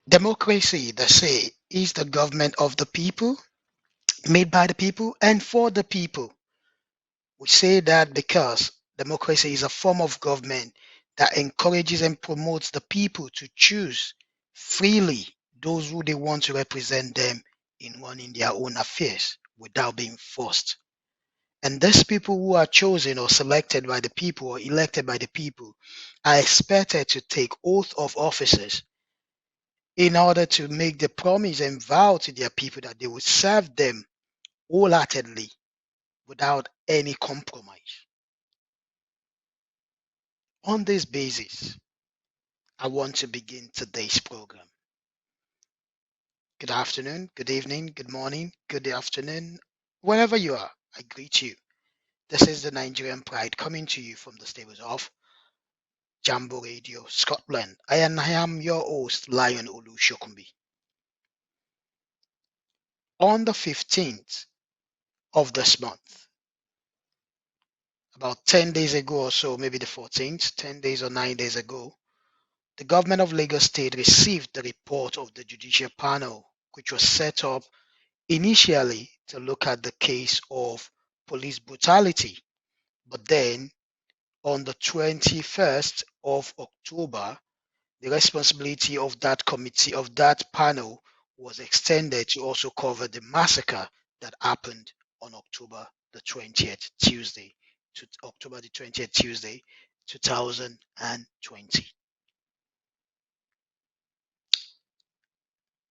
Democracy, they say, is the government of the people, made by the people, and for the people. We say that because democracy is a form of government that encourages and promotes the people to choose freely those who they want to represent them in running their own affairs without being forced. And these people who are chosen or selected by the people or elected by the people are expected to take oath of offices in order to make the promise and vow to their people that they will serve them wholeheartedly without any compromise. On this basis, I want to begin today's program. Good afternoon, good evening, good morning, good afternoon, wherever you are, I greet you. This is the Nigerian Pride coming to you from the stables of Jambo Radio, Scotland. I am your host, Lion Olu Shokunbi. On the 15th of this month, about 10 days ago or so, maybe the 14th, 10 days or 9 days ago, the government of Lagos State received the report of the judicial panel, which was set up initially to look at the case of police brutality. But then on the 21st of October, the responsibility of that committee, of that panel, was extended to also cover the massacre that happened on October the 20th, Tuesday, to October the 20th, Tuesday, 2020.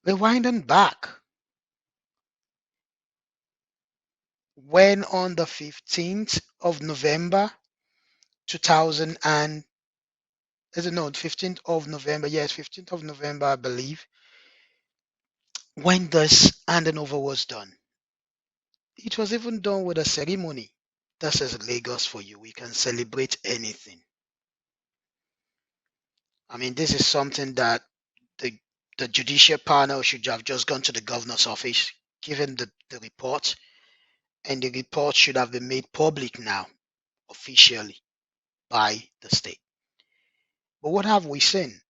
Rewinding back, when on the 15th of November 2000 and is it no 15th of November, yes, 15th of November, I believe, when this handing over was done, it was even done with a ceremony. This is Lagos for you. We can celebrate anything. I mean, this is something that the the judicial panel should have just gone to the governor's office, given the report, and the report should have been made public now, officially, by the state. But what have we seen?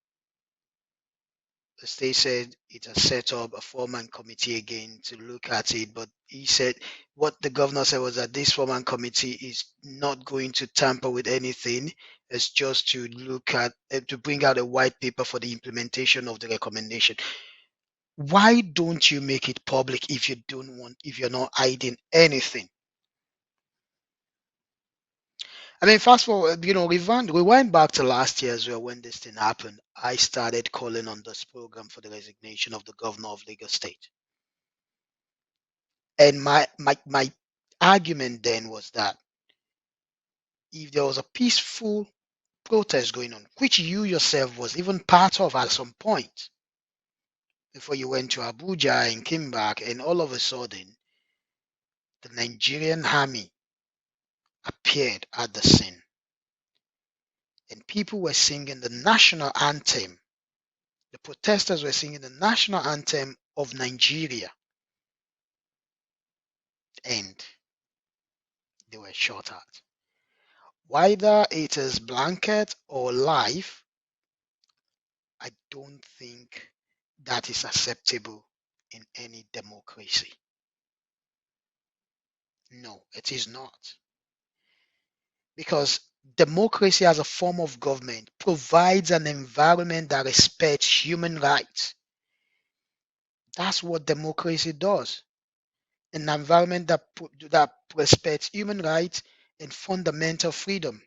The state said it has set up a four-man committee again to look at it, but he said what the governor said was that this four-man committee is not going to tamper with anything. It's just to look at to bring out a white paper for the implementation of the recommendation. Why don't you make it public if you don't want, if you're not hiding anything? I mean, fast forward, rewind back to last year as well when this thing happened. I started calling on this program for the resignation of the governor of Lagos State. And my argument then was that if there was a peaceful protest going on, which you yourself was even part of at some point, before you went to Abuja and came back, and all of a sudden, the Nigerian army appeared at the scene, and people were singing the national anthem. The protesters were singing the national anthem of Nigeria, and they were shot at. Whether it is blanket or life, I don't think that is acceptable in any democracy. No, it is not. Because democracy as a form of government provides an environment that respects human rights. That's what democracy does. An environment that respects human rights and fundamental freedom,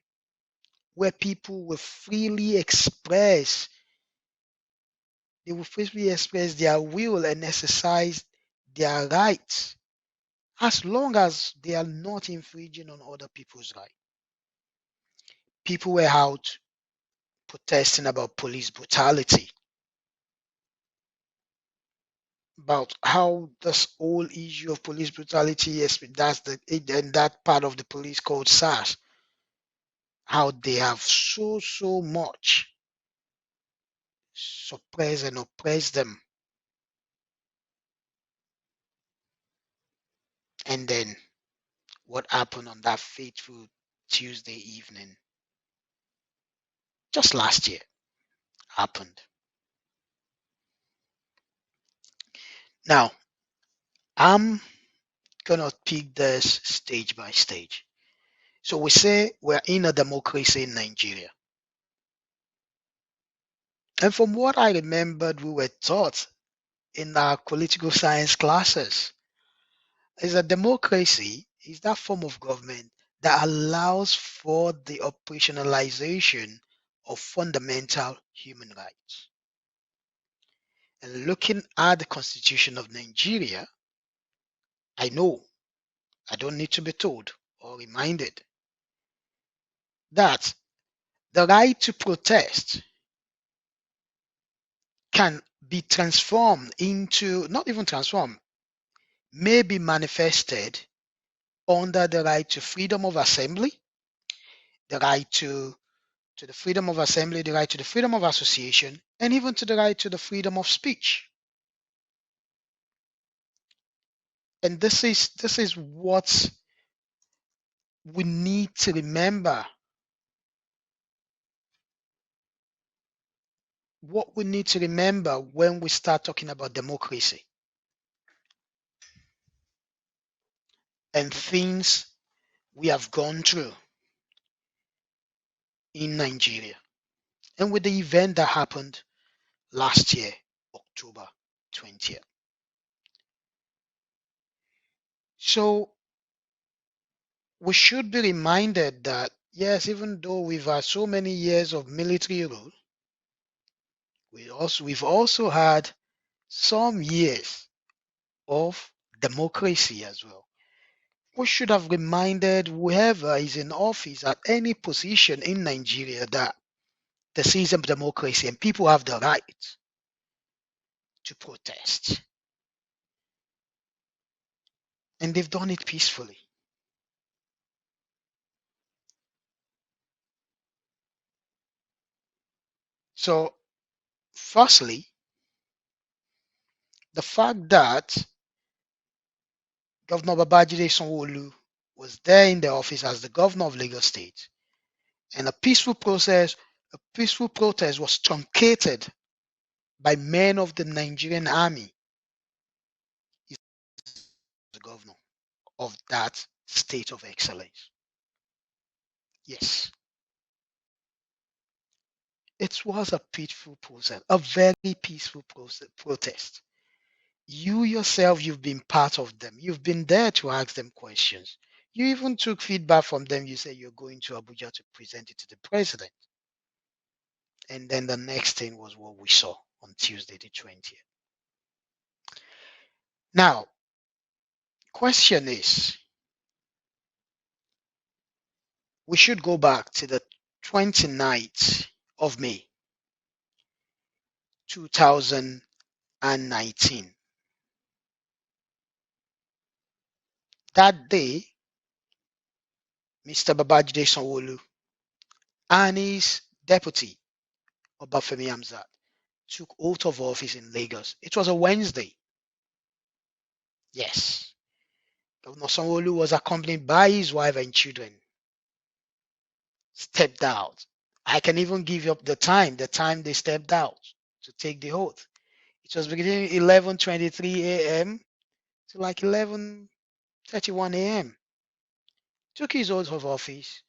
where people will freely express, their will and exercise their rights, as long as they are not infringing on other people's rights. People were out protesting about police brutality, about how this whole issue of police brutality is, and that part of the police called SARS, how they have so much suppressed and oppressed them. And then what happened on that fateful Tuesday evening, just last year, happened. Now, I'm gonna pick this stage by stage. So we say we're in a democracy in Nigeria. And from what I remembered, we were taught in our political science classes is a democracy is that form of government that allows for the operationalization of fundamental human rights. And looking at the Constitution of Nigeria, I know, I don't need to be told or reminded that the right to protest can be transformed into, not even transformed, may be manifested under the right to freedom of assembly, the right to the freedom of assembly, the right to the freedom of association, and even to the right to the freedom of speech. And this is what we need to remember. What we need to remember when we start talking about democracy and things we have gone through in Nigeria and with the event that happened last year, October 20th. So we should be reminded that yes, even though we've had so many years of military rule, we've also had some years of democracy as well. We should have reminded whoever is in office at any position in Nigeria that this is a democracy and people have the right to protest. And they've done it peacefully. So, firstly, the fact that Governor Babajide Sanwo-Olu was there in the office as the governor of Lagos State, and a peaceful protest was truncated by men of the Nigerian army, is the governor of that state of excellence. Yes, it was a peaceful process, a very peaceful protest. You yourself, you've been part of them. You've been there to ask them questions. You even took feedback from them. You say you're going to Abuja to present it to the president. And then the next thing was what we saw on Tuesday, the 20th. Now, question is, we should go back to the 29th of May, 2019. That day, Mr. Babajide Sanwo-Olu and his deputy, Obafemi Hamzat, took oath of office in Lagos. It was a Wednesday. Yes. Governor Sanwo-Olu was accompanied by his wife and children. Stepped out. I can even give you the time they stepped out to take the oath. It was beginning 11:23 a.m. to like 11:31 a.m. Took his oath of office,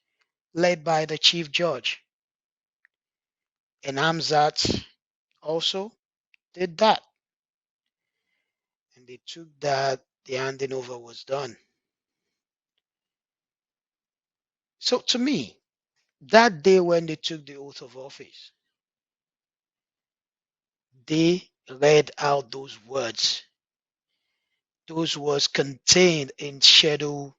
led by the chief judge. And Hamzat also did that. And they took that, the handing over was done. So to me, that day when they took the oath of office, they read out those words contained in schedule.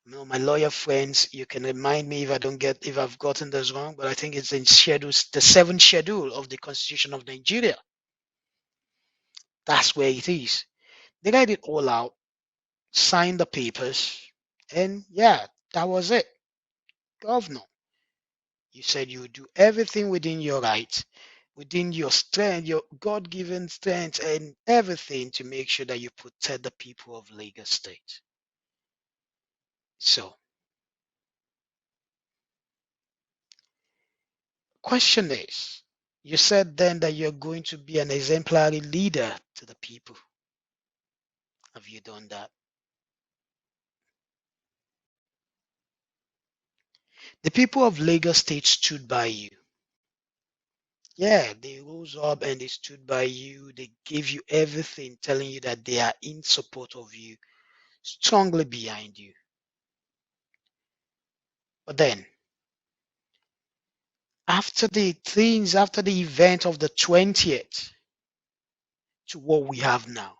My lawyer friends, you can remind me if I've gotten this wrong, but I think it's in schedules, the 7th schedule of the Constitution of Nigeria. That's where it is. They read it all out, signed the papers, and yeah, that was it. Governor, you said you would do everything within your rights, within your strength, your God-given strength, and everything to make sure that you protect the people of Lagos State. So, question is, you said then that you're going to be an exemplary leader to the people. Have you done that? The people of Lagos State stood by you. Yeah, they rose up and they stood by you. They gave you everything, telling you that they are in support of you, strongly behind you. But then, after the event of the 20th to what we have now,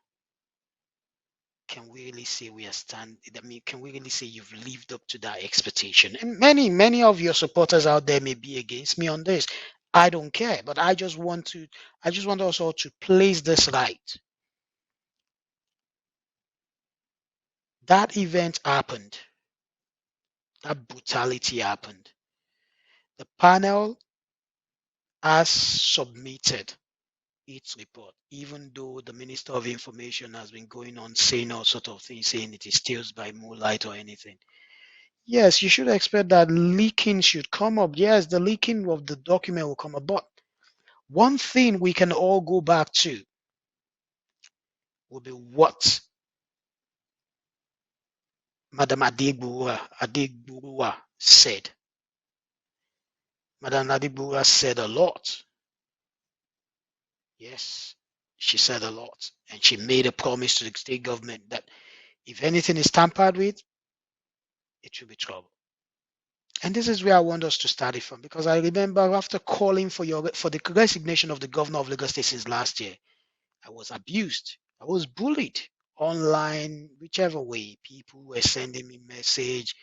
can we really say we are can we really say you've lived up to that expectation? And many of your supporters out there may be against me on this. I don't care, but I just want us all to place this right. That event happened. That brutality happened. The panel has submitted its report, even though the Minister of Information has been going on saying all sort of things, saying it is steals by moonlight or anything. Yes, you should expect that leaking should come up. Yes, the leaking of the document will come up. But one thing we can all go back to will be what Madam Adegbura said. Madam Adegbura said a lot. Yes, she said a lot. And she made a promise to the state government that if anything is tampered with, it will be trouble. And this is where I want us to start it from, because I remember after calling for the resignation of the governor of Lagos State since last year, I was abused. I was bullied online, whichever way. People were sending me message,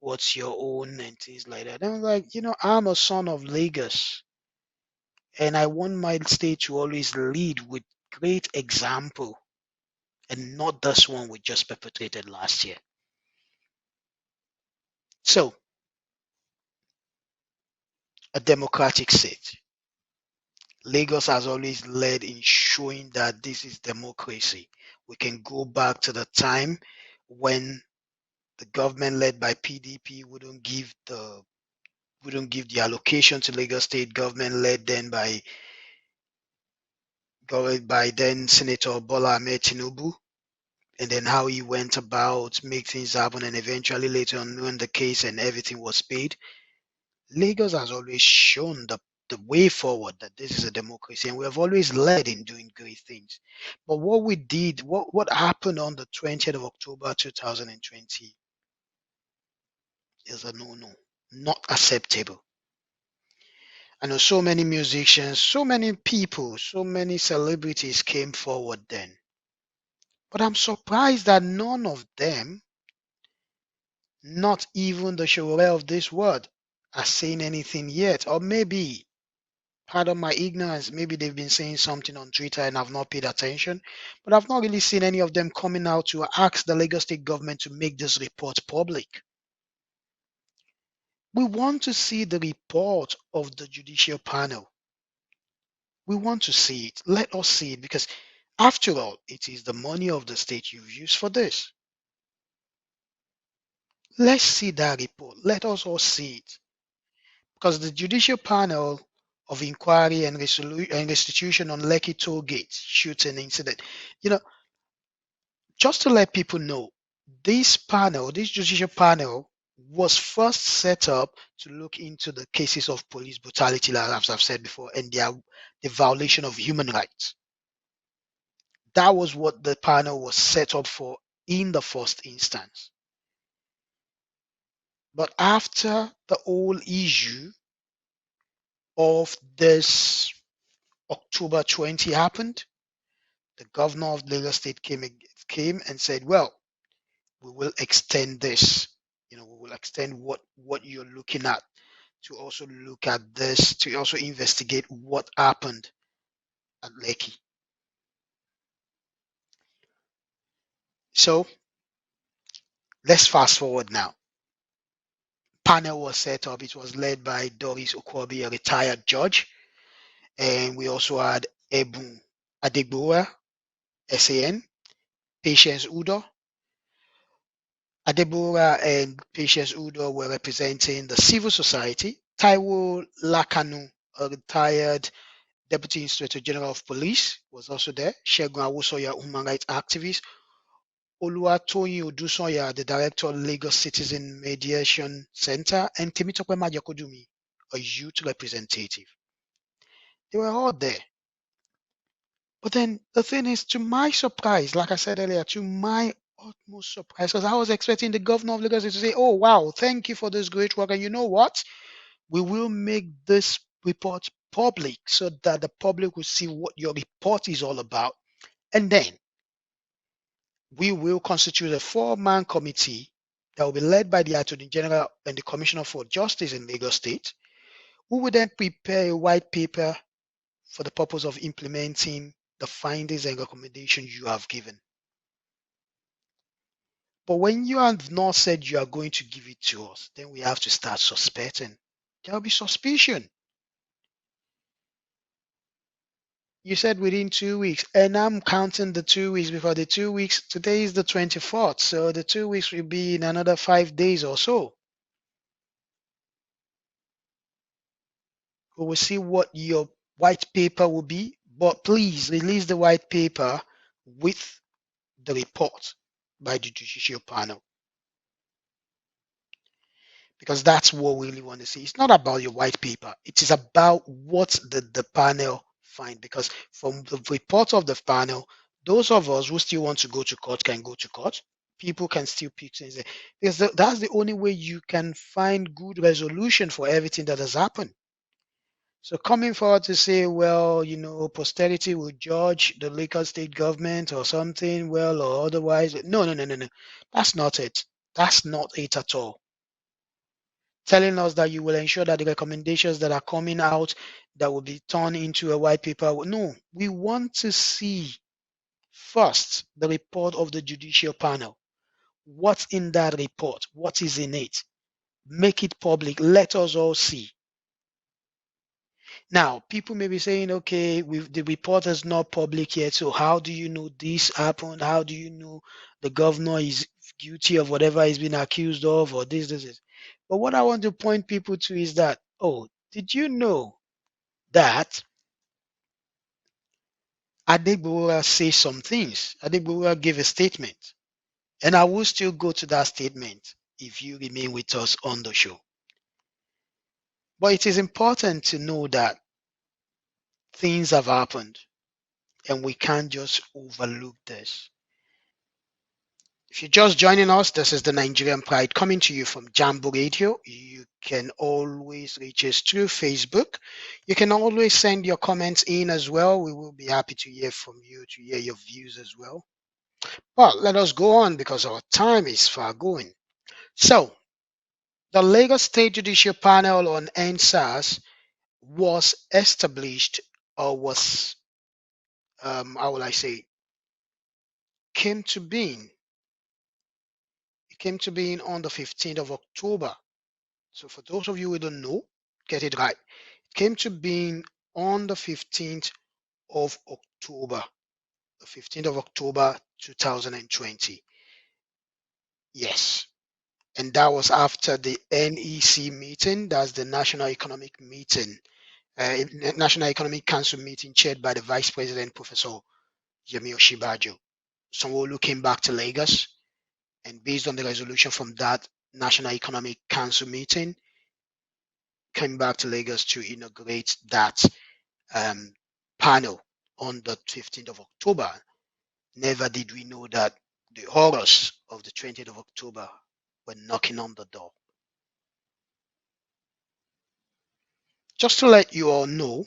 what's your own and things like that. And I was like, I'm a son of Lagos, and I want my state to always lead with great example, and not this one we just perpetrated last year. So, a democratic state. Lagos has always led in showing that this is democracy. We can go back to the time when the government led by PDP wouldn't give the allocation to Lagos State. Government led then by then Senator Bola Ahmed Tinubu, and then how he went about make things happen, and eventually later on when the case and everything was paid. Lagos has always shown the way forward, that this is a democracy, and we have always led in doing great things. But what happened on the 20th of October 2020 is a no-no, not acceptable. I know so many musicians, so many people, so many celebrities came forward then. But I'm surprised that none of them, not even the Showore of this world, are saying anything yet. Or maybe, pardon my ignorance, maybe they've been saying something on Twitter and I've not paid attention. But I've not really seen any of them coming out to ask the Lagos State government to make this report public. We want to see the report of the judicial panel. We want to see it. Let us see it, because after all, it is the money of the state you've used for this. Let's see that report. Let us all see it. Because the judicial panel of inquiry and restitution on Lekki toll gate shooting incident, just to let people know, this judicial panel was first set up to look into the cases of police brutality, as I've said before, and the violation of human rights. That was what the panel was set up for in the first instance. But after the whole issue of this October 20 happened, the governor of Lagos State came and said, well, we will extend this. We will extend what you're looking at, to also look at this, to also investigate what happened at Lekki. So let's fast forward now. Panel was set up. It was led by Doris Okwobi, a retired judge, and we also had Ebun Adegbora, SAN, Patience Udo. Adegbora and Patience Udo were representing the civil society. Taiwo Lakanu, a retired Deputy Inspector General of Police, was also there. Shegun Awosoya, human rights activist. Oluwatoyin Odusanya, the director of Lagos Citizen Mediation Center, and Temitope Majakodumi, a youth representative. They were all there. But then the thing is, to my surprise, like I said earlier, to my utmost surprise, because I was expecting the governor of Lagos to say, oh, wow, thank you for this great work. And you know what? We will make this report public so that the public will see what your report is all about. And then we will constitute a 4-man committee that will be led by the Attorney General and the Commissioner for Justice in Lagos State, who will then prepare a white paper for the purpose of implementing the findings and recommendations you have given. But when you have not said you are going to give it to us, then we have to start suspecting. There will be suspicion. You said within 2 weeks, and I'm counting the 2 weeks because the 2 weeks, today is the 24th, so the 2 weeks will be in another 5 days or so. We will see what your white paper will be, but please release the white paper with the report by the judicial panel, because that's what we really want to see. It's not about your white paper. It is about what the panel find, because from the report of the panel, those of us who still want to go to court can go to court. People can still pick things there, because that's the only way you can find good resolution for everything that has happened. So coming forward to say, well, posterity will judge the Lagos state government or something, well, or otherwise. No, no, no, no, no. That's not it. That's not it at all. Telling us that you will ensure that the recommendations that are coming out that will be turned into a white paper. No, we want to see first the report of the judicial panel. What's in that report? What is in it? Make it public. Let us all see. Now, people may be saying, okay, the report is not public yet, so how do you know this happened? How do you know the governor is guilty of whatever he's been accused of, or this? But what I want to point people to is that, oh, did you know that Adegbowa says some things? Adegbowa gave a statement, and I will still go to that statement if you remain with us on the show. But it is important to know that things have happened, and we can't just overlook this. If you're just joining us, this is the Nigerian Pride coming to you from Jambo Radio. You can always reach us through Facebook. You can always send your comments in as well. We will be happy to hear from you, to hear your views as well. Well, let us go on because our time is far going. So, the Lagos State Judicial Panel on EndSars was established, or was, how will I say, came to being. It came to being on the 15th of October. So for those of you who don't know, get it right. It came to being on the 15th of October, the 15th of October 2020. Yes. And that was after the NEC meeting, that's the National Economic Meeting, National Economic Council meeting chaired by the Vice President, Professor Yemi Osinbajo. Sanwo-Olu came back to Lagos, and based on the resolution from that National Economic Council meeting, came back to Lagos to inaugurate that panel on the 15th of October. Never did we know that the horrors of the 20th of October were knocking on the door. Just to let you all know,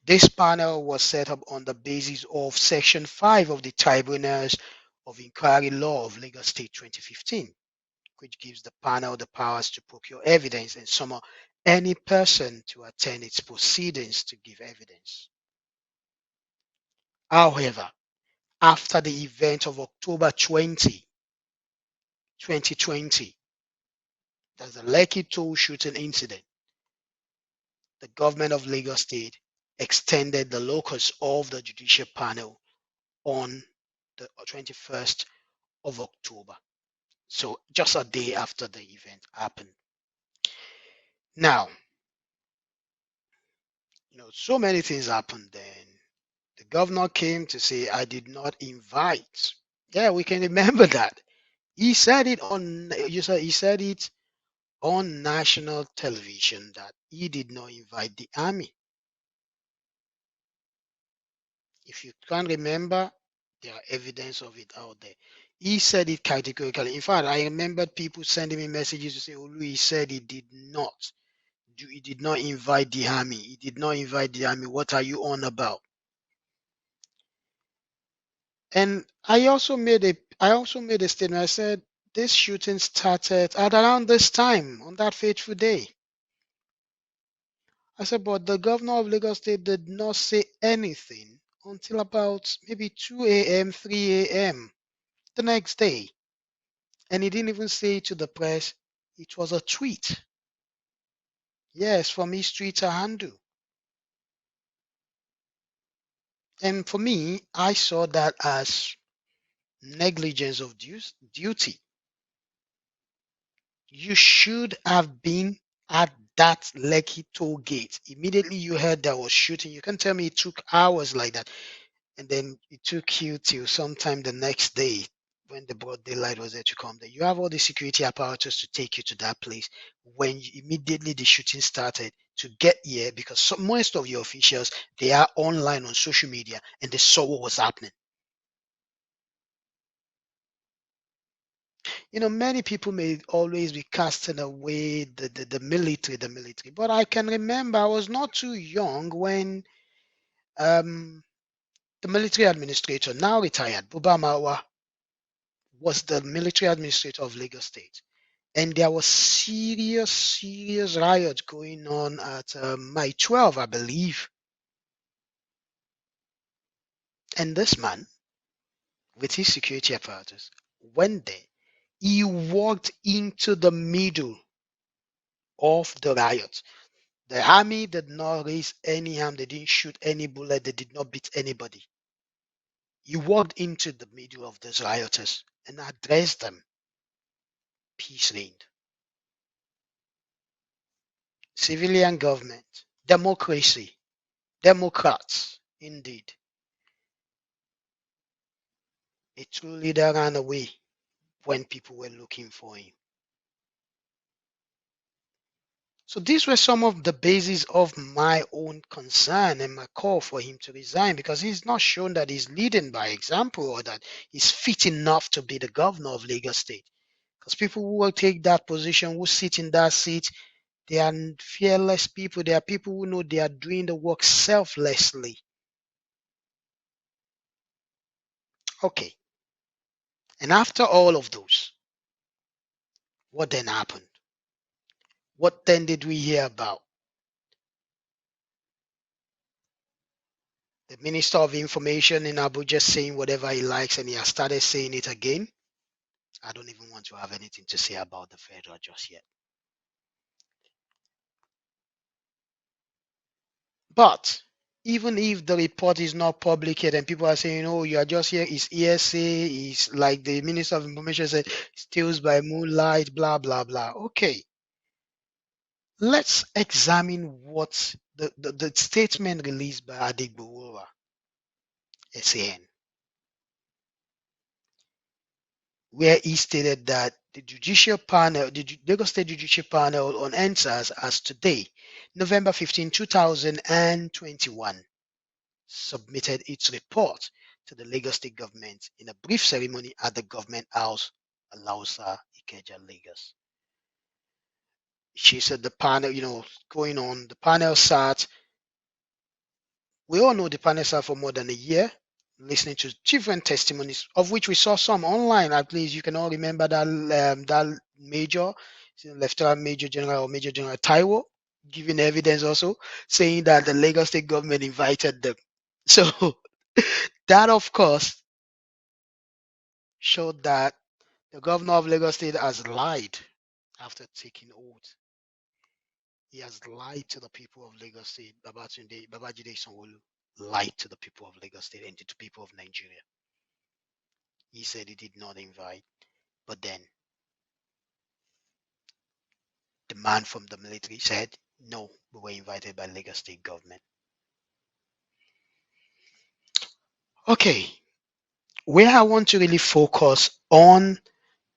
this panel was set up on the basis of Section 5 of the Tribunals of Inquiry Law of Lagos State 2015, which gives the panel the powers to procure evidence and summon any person to attend its proceedings to give evidence. However, after the event of October 20, 2020, that's the Lekki toll shooting incident, the government of Lagos State extended the locus of the judicial panel on the 21st of October. So just a day after the event happened. Now, so many things happened then. The governor came to say, I did not invite. Yeah, we can remember that. He said it on he said it on national television that he did not invite the army. If you can't remember, there are evidence of it out there. He said it categorically. In fact, I remembered people sending me messages to say, Olu, he said he did not. He did not invite the army. He did not invite the army. What are you on about? And I also made a statement. I said this shooting started at around this time on that fateful day. I said, but the governor of Lagos State did not say anything until about maybe 2 a.m., 3 a.m. the next day. And he didn't even say it to the press. It was a tweet. Yes, from his Twitter handle. And for me, I saw that as negligence of duty. You should have been at that Lekki toll gate. Immediately you heard there was shooting. You can tell me it took hours like that. And then it took you till sometime the next day when the broad daylight was there to come there. You have all the security apparatus to take you to that place when immediately the shooting started to get here because most of your officials they are online on social media and they saw what was happening. Many people may always be casting away the military, but I can remember I was not too young when um, the military administrator, now retired, Buba Marwa, was the military administrator of Lagos State. And there was serious riot going on at Mile 12, I believe. And this man, with his security apparatus, went there. He walked into the middle of the riot. The army did not raise any arm, they didn't shoot any bullet, they did not beat anybody. He walked into the middle of these rioters and addressed them. Peace reigned. Civilian government, democracy, Democrats, indeed. A true leader ran away when people were looking for him. So these were some of the bases of my own concern and my call for him to resign because he's not shown that he's leading by example or that he's fit enough to be the governor of Lagos State. Because people who will take that position, who sit in that seat, they are fearless people. They are people who know they are doing the work selflessly. Okay. And after all of those, what then happened? What then did we hear about? The Minister of Information in Abuja saying whatever he likes and he has started saying it again. I don't even want to have anything to say about the federal just yet. But even if the report is not public yet and people are saying, oh, you are just here, it's hearsay, it's like the Minister of Information said, steals by moonlight, blah, blah, blah. Okay. Let's examine what the statement released by Adegbowora, SAN, where he stated that the judicial panel, the Lagos State Judicial Panel on EndSars as today, November 15, 2021, submitted its report to the Lagos State government in a brief ceremony at the Government House, Alausa, Ikeja, Lagos. She said the panel, going on, the panel sat. We all know the panel sat for more than a year, listening to different testimonies, of which we saw some online. At least you can all remember that major, Lieutenant Major General or Major General Taiwo, giving evidence also saying that the Lagos State government invited them. So that, of course, showed that the governor of Lagos State has lied after taking oath. He has lied to the people of Lagos State. Babajide Sanwo-Olu lied to the people of Lagos State and to the people of Nigeria. He said he did not invite, but then the man from the military said, no, we were invited by Lagos State government. Okay, Where I want to really focus on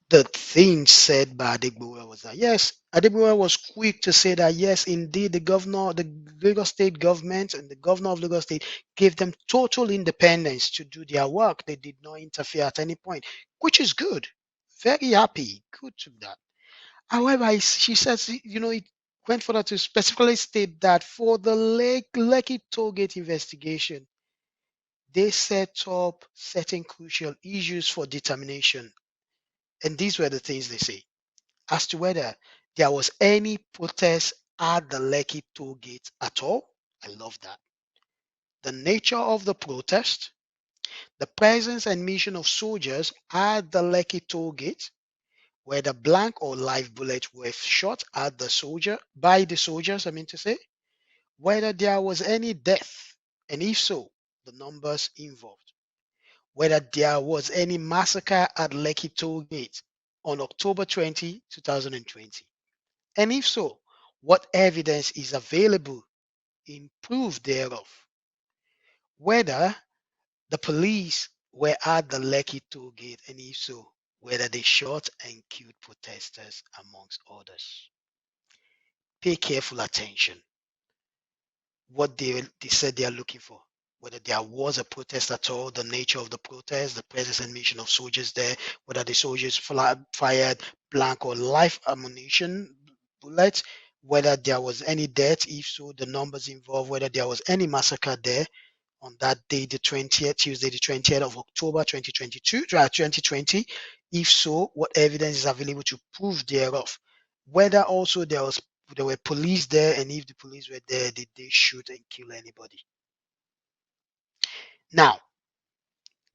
the things said by Adegbowa was that yes, Adegbowa was quick to say that yes, indeed, the Lagos State government and the governor of Lagos State gave them total independence to do their work. They did not interfere at any point, which is good. Very happy, good to that. However, she says, it went further to specifically state that for the Lekki Tollgate investigation, they set up certain crucial issues for determination. And these were the things they say as to whether there was any protest at the Lekki toll gate at all. I love that. The nature of the protest, the presence and mission of soldiers at the Lekki toll gate, whether blank or live bullets were shot at the soldier by the soldiers, I mean to say, whether there was any death, and if so, the numbers involved, whether there was any massacre at Lekki toll gate on October 20, 2020. And if so, what evidence is available in proof thereof? Whether the police were at the Lekki toll gate, and if so, whether they shot and killed protesters, amongst others. Pay careful attention. What they said they are looking for. Whether there was a protest at all, the nature of the protest, the presence and mission of soldiers there, whether the soldiers fired blank or live ammunition bullets, whether there was any death, if so, the numbers involved, whether there was any massacre there on that day, the 20th, Tuesday, the 20th of October 2020. If so, what evidence is available to prove thereof? Whether also there were police there, and if the police were there, did they shoot and kill anybody? Now,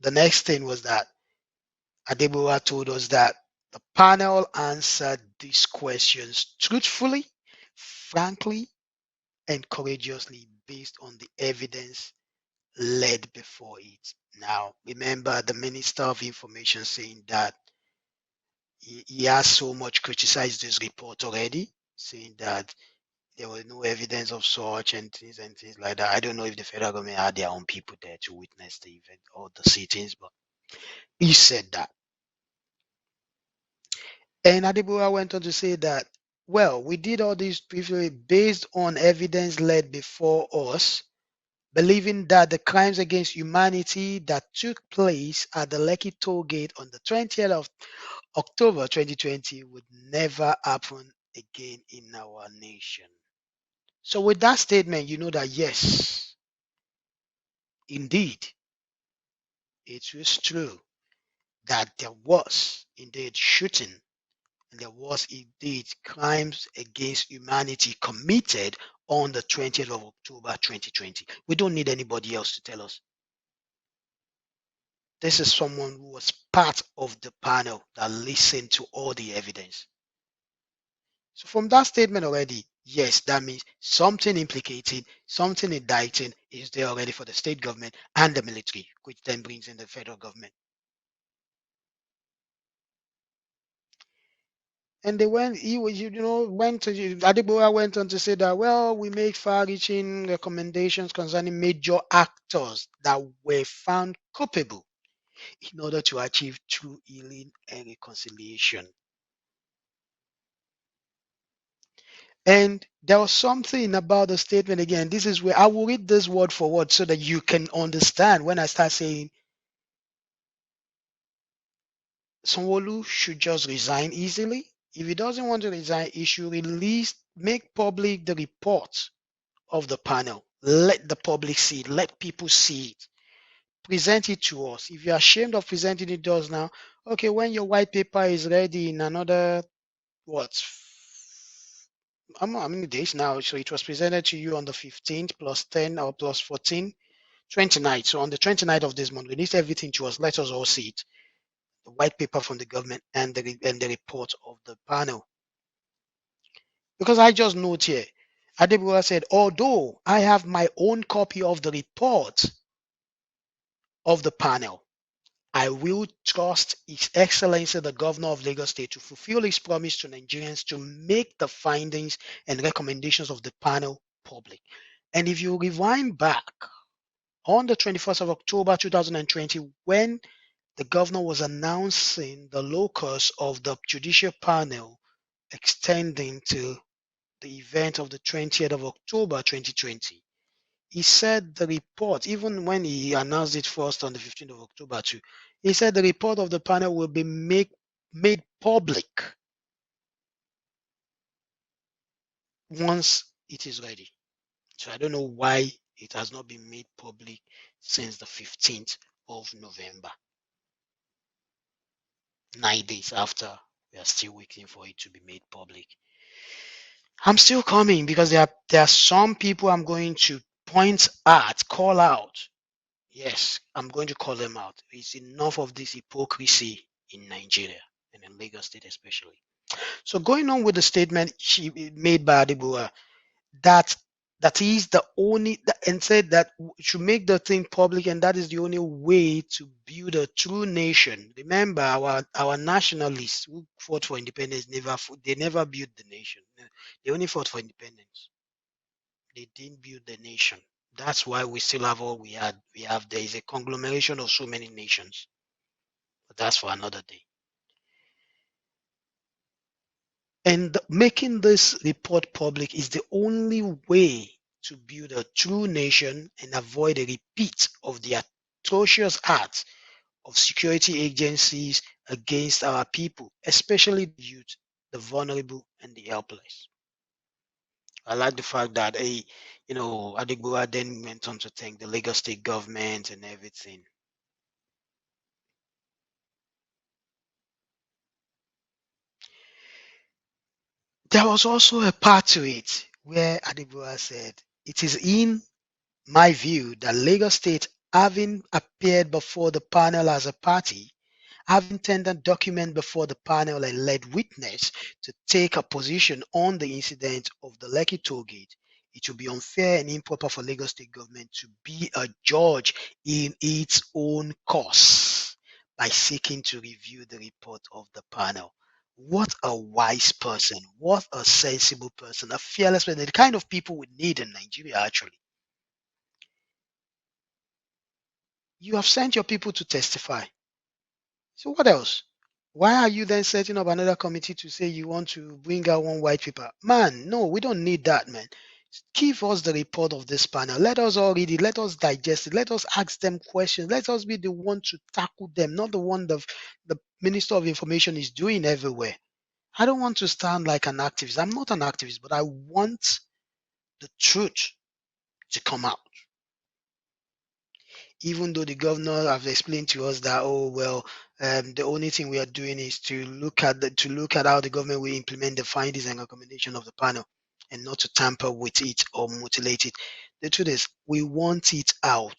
the next thing was that Adebowa told us that the panel answered these questions truthfully, frankly, and courageously based on the evidence laid before it. Now, remember the Minister of Information saying that he has so much criticized this report already, saying that there was no evidence of such and things like that. I don't know if the federal government had their own people there to witness the event or the sittings, but he said that. And Adebowa went on to say that, well, we did all this briefly based on evidence laid before us, believing that the crimes against humanity that took place at the Lekki toll gate on the 20th of October 2020 would never happen again in our nation. So with that statement, you know that yes, indeed, it was true that there was indeed shooting and there was indeed crimes against humanity committed on the 20th of October 2020. We don't need anybody else to tell us. This is someone who was part of the panel that listened to all the evidence. So from that statement already, yes, that means something implicating, something indicting is there already for the state government and the military, which then brings in the federal government. And they went, Adebowa went on to say that, well, we make far-reaching recommendations concerning major actors that were found culpable in order to achieve true healing and reconciliation. And there was something about the statement again. This is where I will read this word for word so that you can understand when I start saying Sanwo-Olu should just resign easily. If he doesn't want to resign, he should make public the report of the panel. Let the public see it. Let people see it. Present it to us. If you're ashamed of presenting it to us now, okay, when your white paper is ready in another, how many days now? So it was presented to you on the 15th plus 10 or plus 14, 29th. So on the 29th of this month, release everything to us. Let us all see it. The white paper from the government and the report of the panel. Because I just note here, Adebowa said, although I have my own copy of the report of the panel, I will trust His Excellency the Governor of Lagos State to fulfill his promise to Nigerians to make the findings and recommendations of the panel public. And if you rewind back on the 21st of October 2020, when the governor was announcing the locus of the judicial panel extending to the event of the 20th of October 2020. He said the report, even when he announced it first on the 15th of October too, he said the report of the panel will be made public once it is ready. So I don't know why it has not been made public since the 15th of November. 9 days after, we are still waiting for it to be made public. I'm still coming because there are some people I'm going to point at, call out. Yes, I'm going to call them out. It's enough of this hypocrisy in Nigeria and in Lagos State especially. So going on with the statement she made by Adibua, that is the only, and said that should make the thing public, and that is the only way to build a true nation. Remember, our nationalists who fought for independence never built the nation. They only fought for independence. They didn't build the nation. That's why we still have all we had. There is a conglomeration of so many nations. But that's for another day. And making this report public is the only way to build a true nation and avoid a repeat of the atrocious acts of security agencies against our people, especially the youth, the vulnerable, and the helpless. I like the fact that Adigbua then went on to thank the Lagos State government and everything. There was also a part to it where Adigbua said, "It is in my view that Lagos State, having appeared before the panel as a party, having tendered document before the panel and led witness to take a position on the incident of the Lekki toll gate, it would be unfair and improper for Lagos State government to be a judge in its own cause by seeking to review the report of the panel." What a wise person, what a sensible person, a fearless person, the kind of people we need in Nigeria actually. You have sent your people to testify. So what else? Why are you then setting up another committee to say you want to bring out one white paper? Man, no, we don't need that, man. Give us the report of this panel. Let us all read it. Let us digest it. Let us ask them questions. Let us be the one to tackle them, not the one the Minister of Information is doing everywhere. I don't want to stand like an activist. I'm not an activist, but I want the truth to come out. Even though the governor have explained to us that, oh well, the only thing we are doing is to look at how the government will implement the findings and recommendation of the panel, and not to tamper with it or mutilate it. The truth is, we want it out.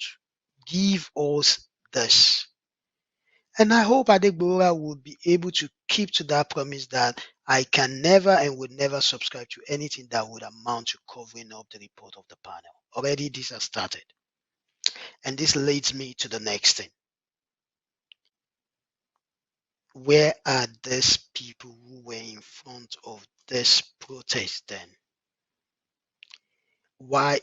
Give us this. And I hope Adegbora will be able to keep to that promise that I can never and would never subscribe to anything that would amount to covering up the report of the panel. Already this has started. And this leads me to the next thing. Where are these people who were in front of this protest then? Why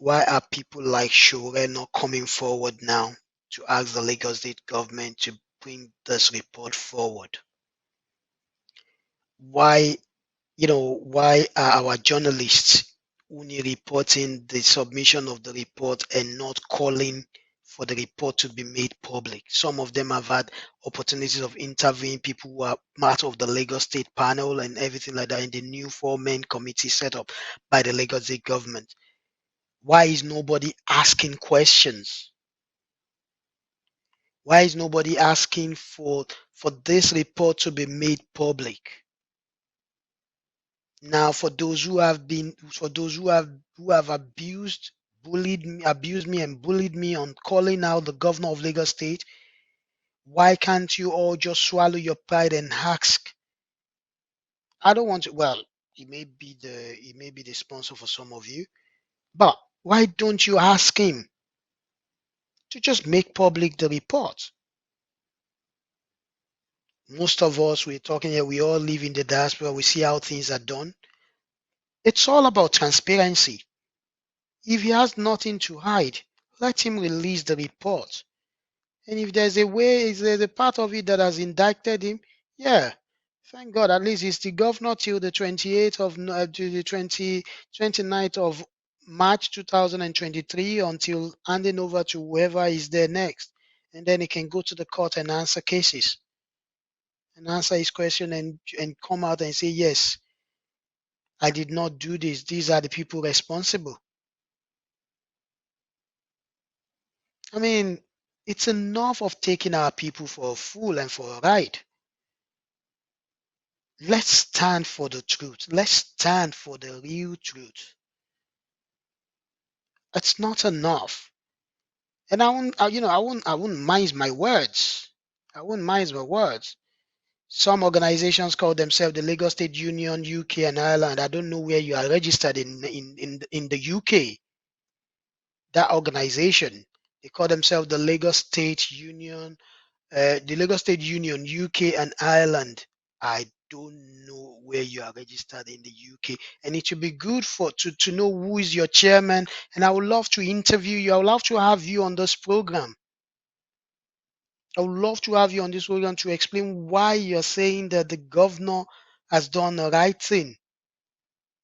are people like Shure not coming forward now to ask the Lagos State government to bring this report forward? Why are our journalists only reporting the submission of the report and not calling for the report to be made public? Some of them have had opportunities of interviewing people who are part of the Lagos State panel and everything like that in the new 4-man committee set up by the Lagos State government. Why is nobody asking questions? Why is nobody asking for this report to be made public? Now, for those who have abused me and bullied me on calling out the governor of Lagos State, why can't you all just swallow your pride and ask? I don't want to. Well, he may be the sponsor for some of you, but why don't you ask him to just make public the report? Most of us, we're talking here, we all live in the diaspora, we see how things are done. It's all about transparency. If he has nothing to hide, let him release the report. And if there's a way, if there's a part of it that has indicted him, yeah, thank God, at least he's the governor till the 28th of to the 29th of March 2023 until handing over to whoever is there next. And then he can go to the court and answer cases and answer his question and come out and say, yes, I did not do this. These are the people responsible. I mean, it's enough of taking our people for a fool and for a ride. Let's stand for the truth. Let's stand for the real truth. It's not enough. And I wouldn't mind my words. I wouldn't mind my words. Some organizations call themselves the Lagos State Union, UK and Ireland. I don't know where you are registered in the UK. That organization, they call themselves the Lagos State Union, UK and Ireland. I don't know where you are registered in the UK, and it would be good to know who is your chairman. And I would love to interview you. I would love to have you on this program. I would love to have you on this program to explain why you're saying that the governor has done the right thing.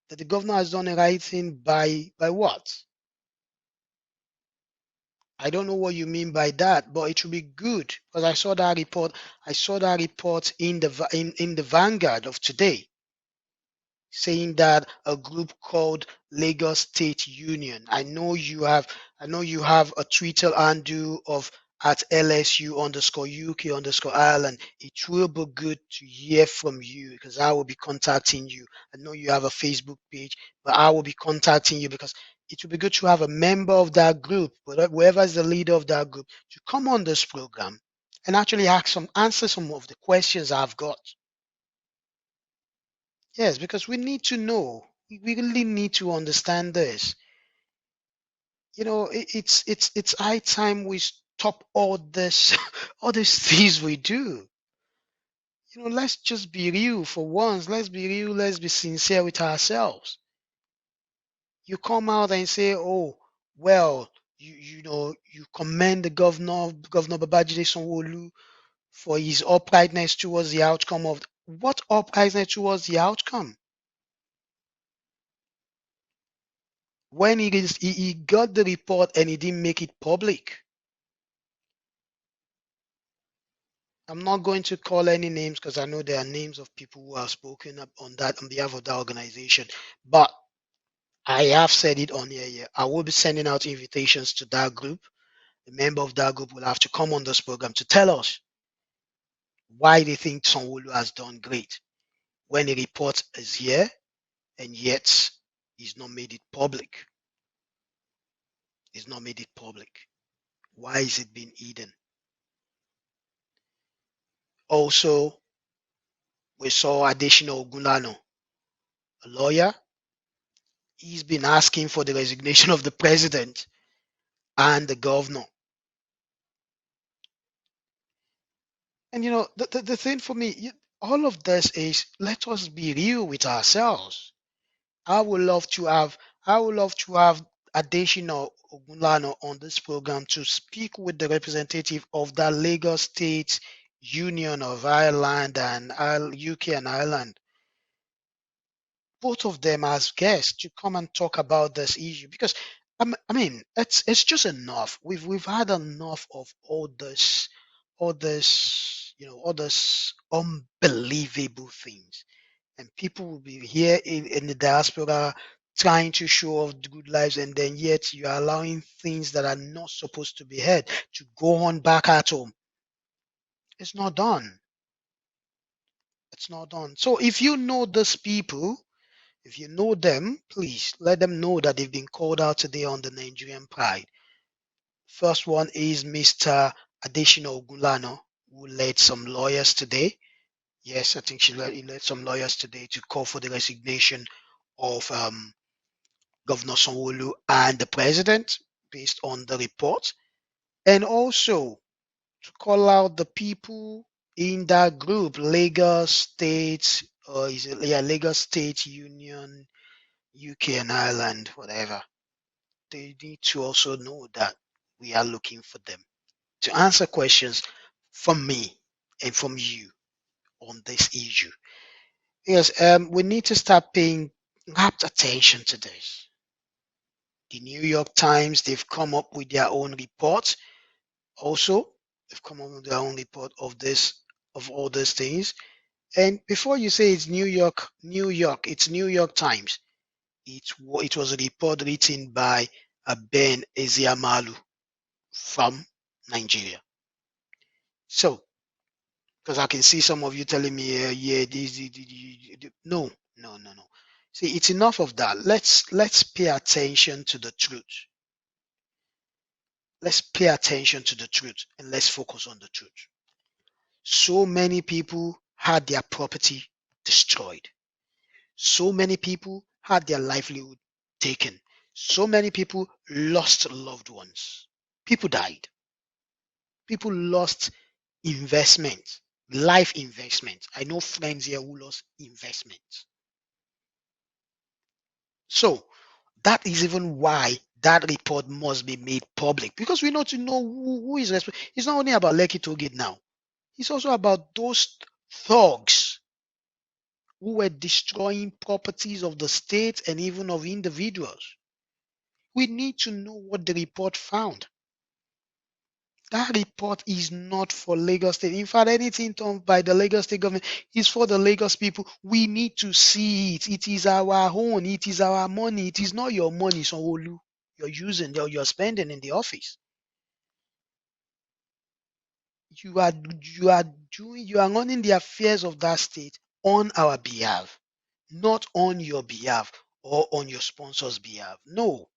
That the governor has done the right thing by what? I don't know what you mean by that, but it will be good because I saw that report. I saw that report in the Vanguard of today, saying that a group called Lagos State Union. I know you have a Twitter handle of at LSU underscore UK underscore Ireland. It will be good to hear from you because I will be contacting you. I know you have a Facebook page, but I will be contacting you because it will be good to have a member of that group, whoever is the leader of that group, to come on this program and actually answer some of the questions I've got. Yes, because we need to know. We really need to understand this. It's high time we stop all this, all these things we do. Let's just be real for once. Let's be real. Let's be sincere with ourselves. You come out and say, "Oh, well, you commend the Governor Babajide Sanwo-Olu for his uprightness towards the outcome of what uprightness towards the outcome." When he got the report and he didn't make it public. I'm not going to call any names because I know there are names of people who have spoken up on that on behalf of that organization. But I have said it on here. Yeah. I will be sending out invitations to that group. The member of that group will have to come on this program to tell us why they think Sonwolu has done great when the report is here and yet he's not made it public. He's not made it public. Why is it being hidden? Also, we saw additional Ogunlano, a lawyer. He's been asking for the resignation of the president and the governor. And the thing for me, all of this is let us be real with ourselves. I would love to have additional Ogunlano on this program to speak with the representative of the Lagos State Union of Ireland and UK and Ireland, both of them as guests to come and talk about this issue because I mean it's just enough. We've had enough of all this unbelievable things, and people will be here in the diaspora trying to show off the good lives, and then yet you are allowing things that are not supposed to be heard to go on back at home. It's not done. It's not done. So if you know these people, if you know them, please let them know that they've been called out today on the Nigerian Pride. First one is Mr. Adesina Ogunlano, who led some lawyers today. Yes, I think he led some lawyers today to call for the resignation of Governor Sanwo-Olu and the president based on the report. And also to call out the people in that group, Lagos State, Lagos State Union, UK and Ireland, whatever. They need to also know that we are looking for them. to answer questions from me and from you on this issue. Yes, we need to start paying rapt attention to this. The New York Times, they've come up with their own report. Also, they've come up with their own report of this, of all these things. And before you say it's New York, it's New York Times. It was a report written by Ben Eziamalu from Nigeria. So, because I can see some of you telling me, yeah, no, no, no, no. See, it's enough of that. Let's pay attention to the truth. Let's pay attention to the truth and let's focus on the truth. So many people had their property destroyed. So many people had their livelihood taken. So many people lost loved ones. People died. People lost investment, life investment. I know friends here who lost investment. So that is even why that report must be made public, because we need to know who is responsible. It's not only about Lekki Togate now. It's also about those thugs who were destroying properties of the state and even of individuals. We need to know what the report found. That report is not for Lagos State. In fact, anything done by the Lagos State government is for the Lagos people. We need to see it. It is our own. It is our money. It is not your money, Sanwo-Olu. You're using or you're spending in the office. You are running the affairs of that state on our behalf, not on your behalf or on your sponsor's behalf. No.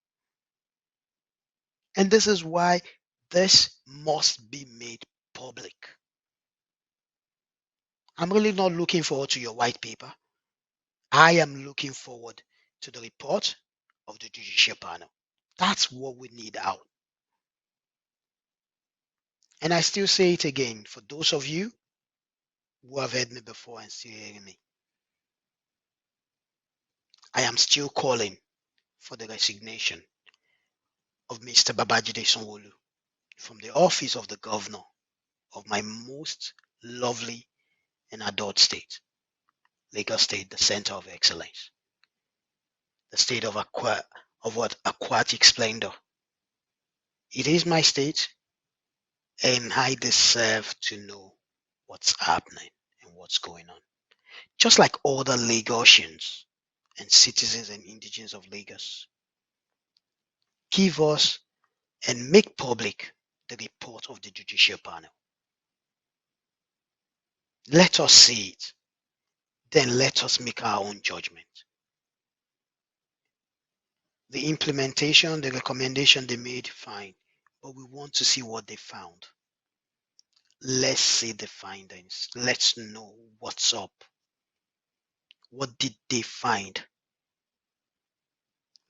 And this is why this must be made public. I'm really not looking forward to your white paper. I am looking forward to the report of the judicial panel. That's what we need out. And I still say it again for those of you who have heard me before and still hearing me. I am still calling for the resignation of Mr. Babajide Sanwo-Olu from the office of the governor of my most lovely and adored state, Lagos State, the center of excellence, the state of aquatic splendor. It is my state, and I deserve to know what's happening and what's going on. Just like other Lagosians and citizens and indigenes of Lagos, give us and make public the report of the judicial panel. Let us see it. Then let us make our own judgment. The implementation, the recommendation they made, fine. But we want to see what they found. Let's see the findings. Let's know what's up. What did they find?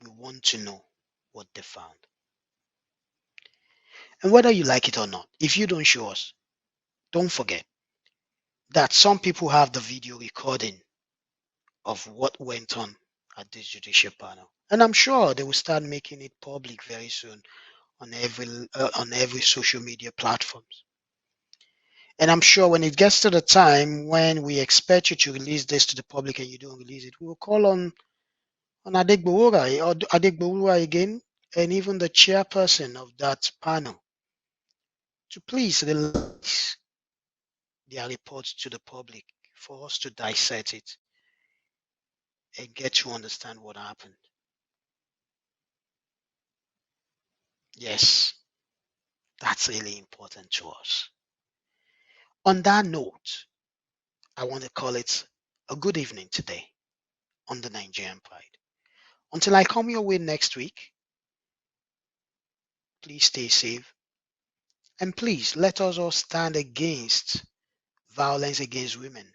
We want to know what they found. And whether you like it or not, if you don't show us, don't forget that some people have the video recording of what went on at this judicial panel. And I'm sure they will start making it public very soon on every social media platforms. And I'm sure when it gets to the time when we expect you to release this to the public and you don't release it, we will call on Adegbowura again, and even the chairperson of that panel to please release their reports to the public for us to dissect it and get to understand what happened. Yes, that's really important to us. On that note, I want to call it a good evening today on the Nigerian Pride. Until I come your way next week, please stay safe. And please let us all stand against violence against women.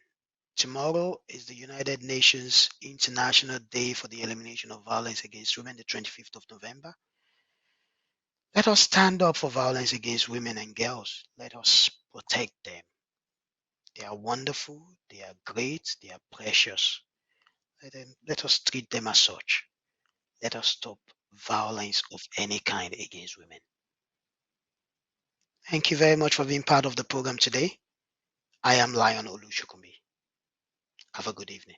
Tomorrow is the United Nations International Day for the Elimination of Violence Against Women, the 25th of November. Let us stand up for violence against women and girls. Let us protect them. They are wonderful, they are great, they are precious. Let us treat them as such. Let us stop violence of any kind against women. Thank you very much for being part of the program today. I am Lion Olu Shokunbi. Have a good evening.